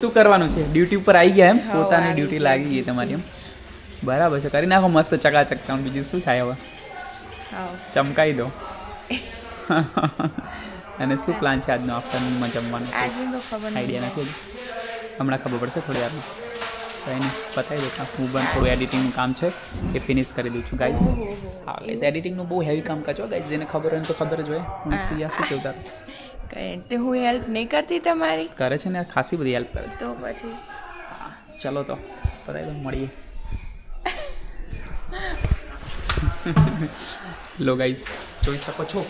શું કરવાનું છે? ડ્યુટી ઉપર આવી ગયા એમ? પોતાની ડ્યુટી લાગી ગઈ તમારી એમ? બરાબર છે, કરી નાખો મસ્ત ચકાચક કામ. બીજું શું થાય હવે? ચમકાઈ દો. અને શું પ્લાન છે આજનો આફ્ટરનૂનમાં જમવાનો? આઈડિયા નથી, હમણાં ખબર પડશે થોડી વાર. કંઈ નહીં, પતાવી દો. હું પણ થોડું એડિટિંગનું કામ છે એ ફિનિશ કરી દઉં છું ગાઈઝ. હા ગાઈઝ, એડિટિંગનું બહુ હેવી કામ કરજો ગાઈઝ. જેને ખબર હોય તો ખબર જ હોય. હું સિયા શું કેવું તારું? તે હું હેલ્પ નહીં કરતી તમારી? કરે છે ને, ખાસી બધી હેલ્પ કરે. તો પછી ચલો તો પતાવી દો, મળીએ. લો ગાઈઝ, જોઈ શકો છો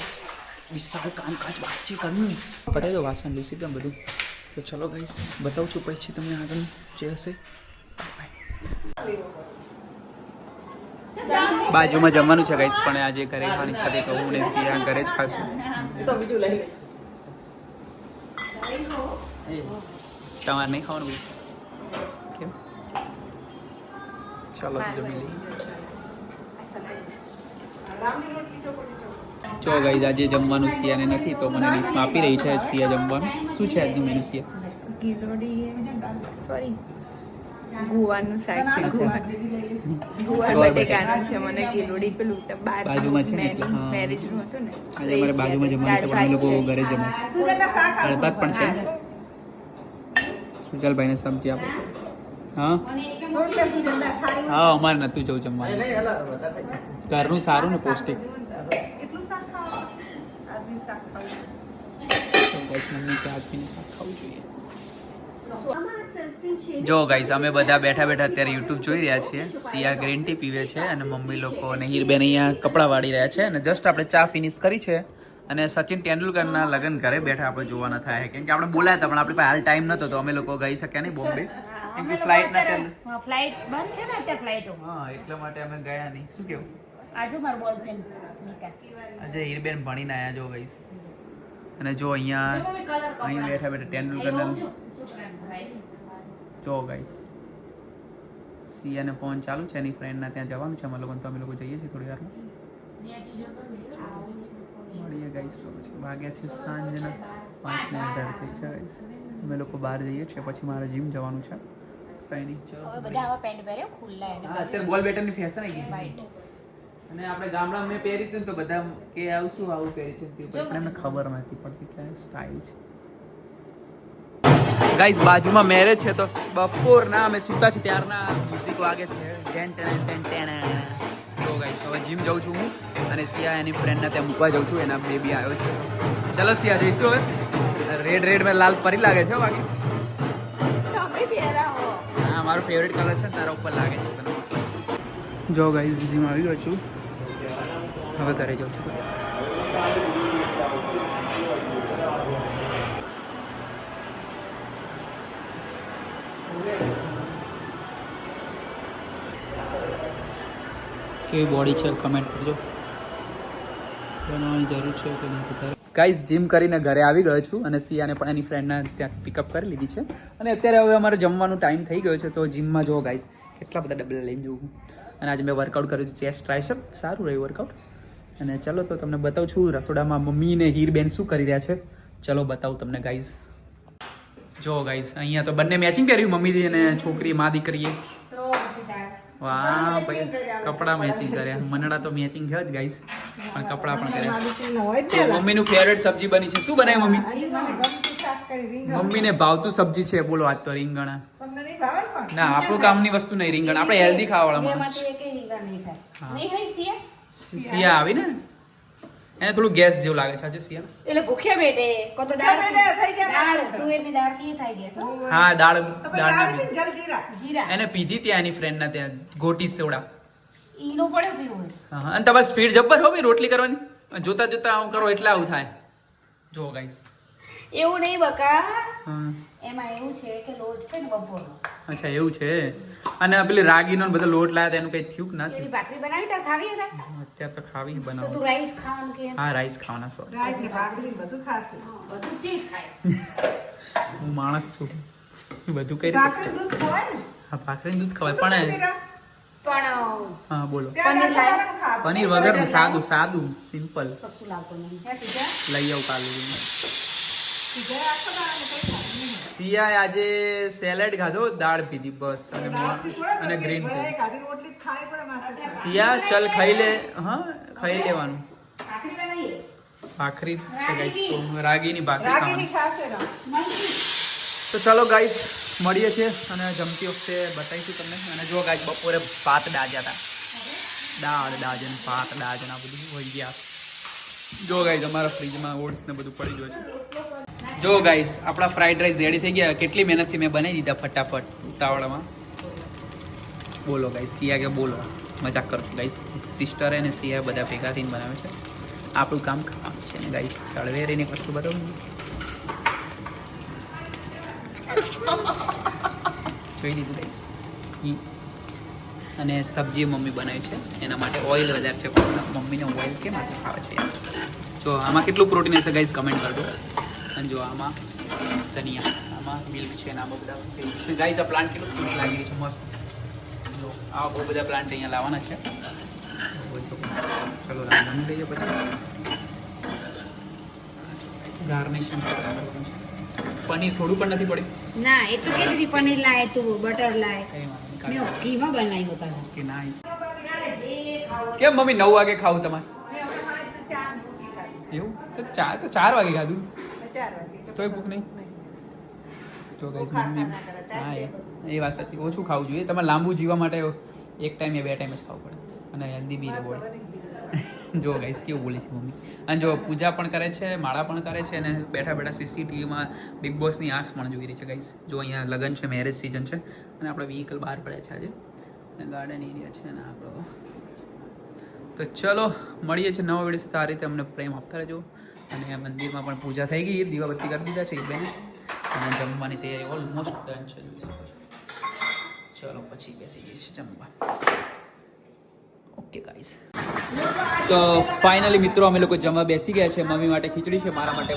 વિશાળ કામકાજ બાકી છે કરવું. પતાવી દો વાસણ લૂસી દો બધું. તો ચલો ગાઈઝ, બતાવું છું પછી તમને આગળ જે હશે. બાજુમાં જમવાનું છે ગાઈઝ, પણ આજે ઘરે ખાવાની ઈચ્છા થઈ તો હું ને સિયા ઘરે જ ખાશું. તમારે નહીં ખાવાનું ભાઈ? કેમ? ચાલો જમી લઈએ. જો ગાઈઝ, આજે જમવાનું સિયાને નથી તો મને ડીશમાં આપી રહી છે સિયા જમવાનું. શું છે આજનું મેનુ સિયા? ગુવાનું શાક છે. ગુવાર બટેકાનું છે. મને ગીલોડી પેલું બાજુમાં છે ને, મેરેજનું હતું ને, આજે અમારે બાજુમાં જમવાનું છે, પણ અમે લોકો ઘરે જમે છે. દાળ ભાત પણ છે. સુજલભાઈને સબ્જી આપો. હા હા, અમારે નતું જવું જમવાનું. ઘરનું સારું ને પૌષ્ટિક. મમ્મી કે હાથની શાક ખાવું જોઈએ. જો ગાઈસ, અમે બધા બેઠા બેઠા અત્યારે યુટ્યુબ જોઈ રહ્યા છીએ. સિયા ગ્રીન ટી પીવે છે અને મમ્મી લોકો અને હીરબેન અહીંયા કપડાં વાળી રહ્યા છે. અને જસ્ટ આપણે ચા ફિનિશ કરી છે અને સચિન તેંડુલકરના લગ્ન ઘરે બેઠા આપણે જોવાના થાય. કેમ કે આપણે બોલાયા હતા પણ આપણી પાસે હાલ ટાઈમ નતો તો અમે લોકો ગઈ શક્યા નહીં બોમ્બે. કેમ કે ફ્લાઇટ ફ્લાઇટ બંધ છે ને અત્યારે ફ્લાઇટો. હા, એટલા માટે અમે ગયા નહીં. શું કેવું? આજુ મારો બોલ પેન આજે હીરબેન ભણીને આવ્યા જો ગાઈસ. અને જો અહીંયા બેઠા બેઠા તેંડુલકરના જો ગાઈસ, સિયાને ફોન ચાલુ છે એની ફ્રેન્ડના ત્યાં જવાનું છે અમે લોકો. તો અમે લોકો જઈએ છીએ થોડી વારમાં. મળીએ ગાઈસ. તો પછી વાગ્યા છે સાંજના 5:18 થઈ છે ગાઈસ. અમે લોકો બહાર જઈએ છીએ, પછી મારે જીમ જવાનું છે. કંઈ નહીં, ચલો. હવે બધા આવા પેન્ટ પહેર્યો ખુલ્લા એને. હા, અત્યારે બોલ બેટરની ફેશન આવી ગઈ. અને આપણે ગામડામાં મેં પહેરી હતી ને તો બધા કે આવશું આવું પહેરી છે, પણ એમને ખબર નથી પડતી કે સ્ટાઇલ છે. ગાઈઝ, બાજુમાં મેરેજ છે તો બપોરના અમે સૂતા છે ત્યારના મ્યુઝિક વાગે છે. જો ગાઈઝ, હવે જીમ જાઉં છું હું અને સિયા એની ફ્રેન્ડને ત્યાં મૂકવા જાઉં છું. એના બેબી આવ્યો છે. ચલો સિયા, જઈશું હવે. રેડ મેં લાલ પરી લાગે છે બાકી. હા, મારો ફેવરેટ કલર છે, તારા ઉપર લાગે છે તને. જો ગાઈઝ, જીમ આવી ગયો છું, હવે ઘરે જાઉં છું. કેવી બોડી છે કમેન્ટ કરજો. બનાવવાની જરૂર છે કે નહીં વધારે. ગાઈઝ, જીમ કરીને ઘરે આવી ગયો છું અને સિયાને પણ એની ફ્રેન્ડના ત્યાં પિકઅપ કરી લીધી છે. અને અત્યારે હવે અમારે જમવાનો ટાઈમ થઈ ગયો છે તો જીમમાં જો ગાઈઝ કેટલા બધા ડબલ લઈને જવું. અને આજે મેં વર્કઆઉટ કર્યું હતું, ચેસ્ટ ટ્રાયસેપ. સારું રહ્યું વર્કઆઉટ. અને ચલો તો તમને બતાવું છું રસોડામાં મમ્મી ને હીરબેન શું કરી રહ્યા છે. ચલો બતાવું તમને ગાઈઝ. જો ગાઈઝ, અહીંયા તો બંને મેચિંગ કર્યું, મમ્મી અને છોકરી મા દીકરીએ. વાહ ભાઈ, કપડા મેચિંગ કર્યા. મનડા તો મેચિંગ છે જ ગાઈઝ, પણ કપડા પણ કર્યા. મમ્મીનું ફેવરેટ સબ્જી બની છે. શું બનાવી મમ્મી? મમ્મીને ભાવતું સબ્જી છે. બોલો, આજ તો રીંગણા. ના, આપણું કામની વસ્તુ નહીં રીંગણ. આપણે હેલ્ધી ખાવાવાળા માણસ. સિયા આવી ને, એને થોડું ગેસ જેવું લાગે છે આજે સિયા. એટલે ભૂખ્યા બેટે કો તો દાળ તું એની દાળ થી થઈ ગેસ. હા, દાળ જીરા એને પીધી ત્યાં એની ફ્રેન્ડ ના ત્યાં ગોટી સેવડા. ઈનો પડે પીવું. હા, અને તમારી સ્પીડ જબ્બર હો ભાઈ રોટલી કરવાની. જોતા જોતા આવું કરો એટલે આવું થાય. જો ગાઈસ, એવું નહીં બકા. હા, એમાં એવું છે કે લોટ છે ને બપોરનો. અચ્છા એવું છે. અને પેલી રાગીનો બધો લોટ લાયા એનું કઈ થયું કે ના એની ભાખરી બનાવી તાર ખાવી હતા? અત્યારે તો ખાવી તો બનાવો. તું રાઈસ ખાવાનું કે? હા, રાઈસ ખાવાના. સોરી, બધું જે ખાય. હું માણસ છું, બધું કઈ રીતે. હા, ભાખરી દૂધ ખવાય પણ હા બોલો. પનીર વગરનું સાદું સિમ્પલ લઈ આવું કાલે. સિયાએ આજે સેલેડ ખાધો, દાળ પીધી બસ અને ગ્રીન ટી. સિયા ચલ ખાઈ લે. હા ખાઈ લેવાનું. ભાખરી છે ગાઈસ, તો રાગીની ભાખરી ખાવાની. તો ચાલો ગાઈસ મળીએ છીએ અને જમતી વખતે બતાવીશું તમને. અને જો ગાઈસ બપોરે ભાત દાજ્યા હતા, દાળ દાજન ભાત દાજન આ બધું હોય ગયા. જો ગાઈસ અમારા ફ્રીજમાં ઓટ્સ ને બધું પડી ગયું છે. જો ગાઈસ આપણા ફ્રાઈડ રાઈસ રેડી થઈ ગયા. કેટલી મહેનતથી મેં બનાવી દીધા ફટાફટ ઉતાવળમાં. બોલો ગાઈસ, સિયા કે બોલો, મજાક કરું છું ગાઈસ. સિસ્ટરે અને સિયા બધા ભેગા થઈને બનાવે છે. આપણું કામ ખાવાનું છે ને ગાઈસ. સળવેરીને એક વસ્તુ બતાવું, જોઈ લીધું ગાઈસ. અને સબ્જી મમ્મી બનાવી છે, એના માટે ઓઇલ વધારે છે. મમ્મીને ઓઇલ કેમ માટે ખાવે છે યાર? જો આમાં કેટલું પ્રોટીન હશે ગાઈસ કમેન્ટ કરજો. અને જો આમાં ધનિયા, આમાં મિલ્ક છે ને આમાં બધા ગાઈસ. આ પ્લાન્ટ કેટલું ક્યુટ લાગી રહ્યું છે, મસ્ત. જો આવા બહુ બધા પ્લાન્ટ અહીંયા લાવવાના છે. ચલો જમી લઈએ પછી ગાર્નિશિંગ. પનીર થોડું પણ નથી પડ્યું. ના એ તો કે દીધી પનીર લાય તું, બટર લાય. કઈ વાંધો નહીં, મેં ઘીમાં બનાવ્યું હતા. કે નાઈસ. જે ખાવું કેમ મમ્મી 9 વાગે ખાવું તમારે? એવું તો 4 વાગે ખાધું તોય ભૂખ નહીં. જો ગાઈસ મમ્મી, હા એ વાત સાચી, ઓછું ખાવું જોઈએ. તમારે લાંબુ જીવવા માટે એક ટાઈમ યા 2 ટાઈમ જ ખાવું પડે અને હેલ્ધી બી રહે બોડી. જો ગાઈસ કેવું બોલે છે મમ્મી. અને જો પૂજા પણ કરે છે, માળા પણ કરે છે અને બેઠા બેઠા સીસીટીવીમાં બિગ બોસની આંખ પણ જોઈ રહી છે ગાઈસ. જો અહીંયા લગન છે, મેરેજ સિઝન છે અને આપણે વ્હીકલ બહાર પડ્યા છે આજે અને ગાર્ડન એરિયા છે ને આપણો. તો ચલો મળીએ છીએ નવા વિડીયો સાથે. આ રીતે અમને પ્રેમ આપતા રહેજો. અને મંદિરમાં પણ પૂજા થઈ ગઈ, દીવાબત્તી કરી દીધા છે બેને અને જમવાની તૈયારી ઓલમોસ્ટ ડન છે. ચલો પછી બેસી જઈશું જમવા. ઓકે ગાઈસ, તો ફાઇનલી મિત્રો અમે લોકો જમવા બેસી ગયા છે. મમ્મી માટે ખીચડી છે, મારા માટે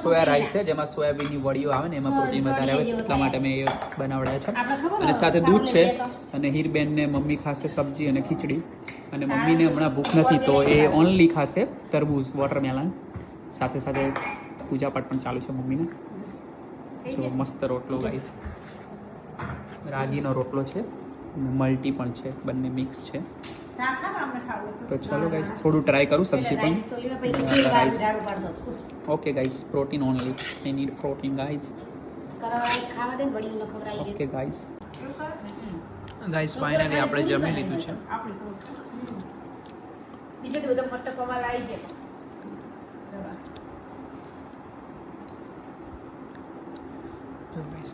સોયા રાઈસ છે, જેમાં સોયાબીનની વડીઓ આવે ને એમાં પ્રોટીન વધારે આવે, એટલા માટે મેં એ બનાવડાયા છે. અને સાથે દૂધ છે. અને હીરબેનને મમ્મી ખાશે સબ્જી અને ખીચડી. અને મમ્મીને હમણાં ભૂખ નથી તો એ ઓનલી ખાશે તરબૂચ, વોટરમેલન. સાથે સાથે પૂજાપાઠ પણ ચાલુ છે મમ્મીને. જો મસ્ત રોટલો ગાઈસ, રાગીનો રોટલો છે, મલ્ટી પણ છે, બંને મિક્સ છે. તો ચલો ગાઈસ થોડું ટ્રાય કરું સબ્જી પણ. Okay guys, protein only, I need protein guys. Okay guys, guys finally આપણે જમી લીધું છે. બીજે તો બધા મોટા પવા લાવી છે.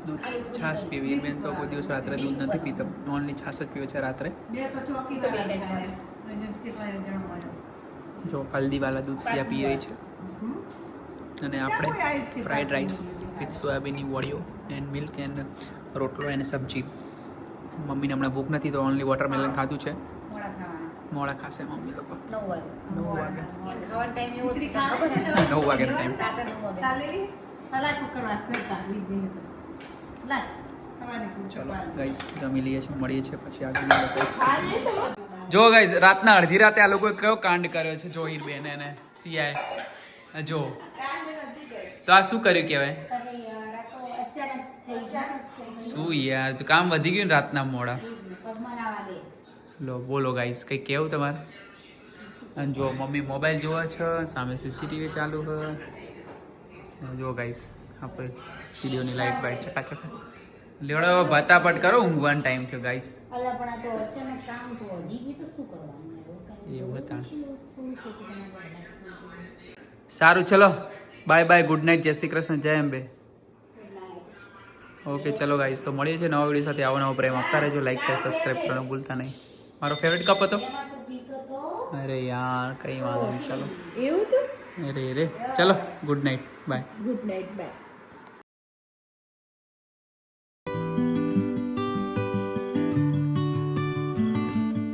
દૂધ છાશ પીવી. બેન તો કોઈ દિવસ રાત્રે દૂધ નથી પીતો, ઓનલી છાશ જ પીવે છે રાત્રે. જો હલ્દીવાલા દૂધ સિયા પી રહી છે. અને આપણે ફ્રાઈડ રાઈસ વિથ સોયાબીનની વડીઓ એન્ડ મિલ્ક એન્ડ રોટલો અને સબ્જી. મમ્મીને હમણાં ભૂખ નથી તો ઓનલી વોટરમેલન ખાધું છે. મોડા ખાશે મમ્મી લોકો. 9 વાગે ખાવાનો ટાઈમ એવો છે ખબર ને? 9 વાગ્યાનો ટાઈમ. રાતે 9 વાગે. ચલો ગાઈસ જમી લઈએ છીએ, મળીએ છીએ પછી આગળ. જો ગાઈસ રાતના અડધી રાતે આ લોકોએ કયો કાંડ કર્યો છે જોહીર બેન અને સિયાએ. જો તો આ શું કર્યું કહેવાય? શું યાર, તો કામ વધી ગયું ને રાતના મોડા. લો બોલો ગાઈસ, કંઈ કેવું તમારે? અને જો મમ્મી મોબાઈલ જોવા છે, સામે સીસીટીવી ચાલુ છે. જો ગાઈસ આપણે સીડીઓની લાઈટ બાઈટ ચકાચક. લેવડો ફટાફટ કરો, ઊંઘવાનો ટાઈમ થયો ગાઈસ. અલા પણ આ તો અચાનક કામ તો વધી ગયું તો શું કરવાનું? એવું હતા. સારું ચલો બાય બાય, ગુડ નાઇટ, જય શ્રી કૃષ્ણ, જય અંબે. ઓકે ચલો ગાઈસ, તો મળીએ છીએ નવા વિડીયો સાથે. આવો નવો પ્રેમ આપતા રહેજો, લાઈક શેર સબસ્ક્રાઈબ કરવાનું ભૂલતા નહીં. મારો ફેવરેટ કપ હતો. અરે યાર કઈ વાંધો નહીં, ચલો એવું તો અરે રે ચલો good night bye. Good night bye.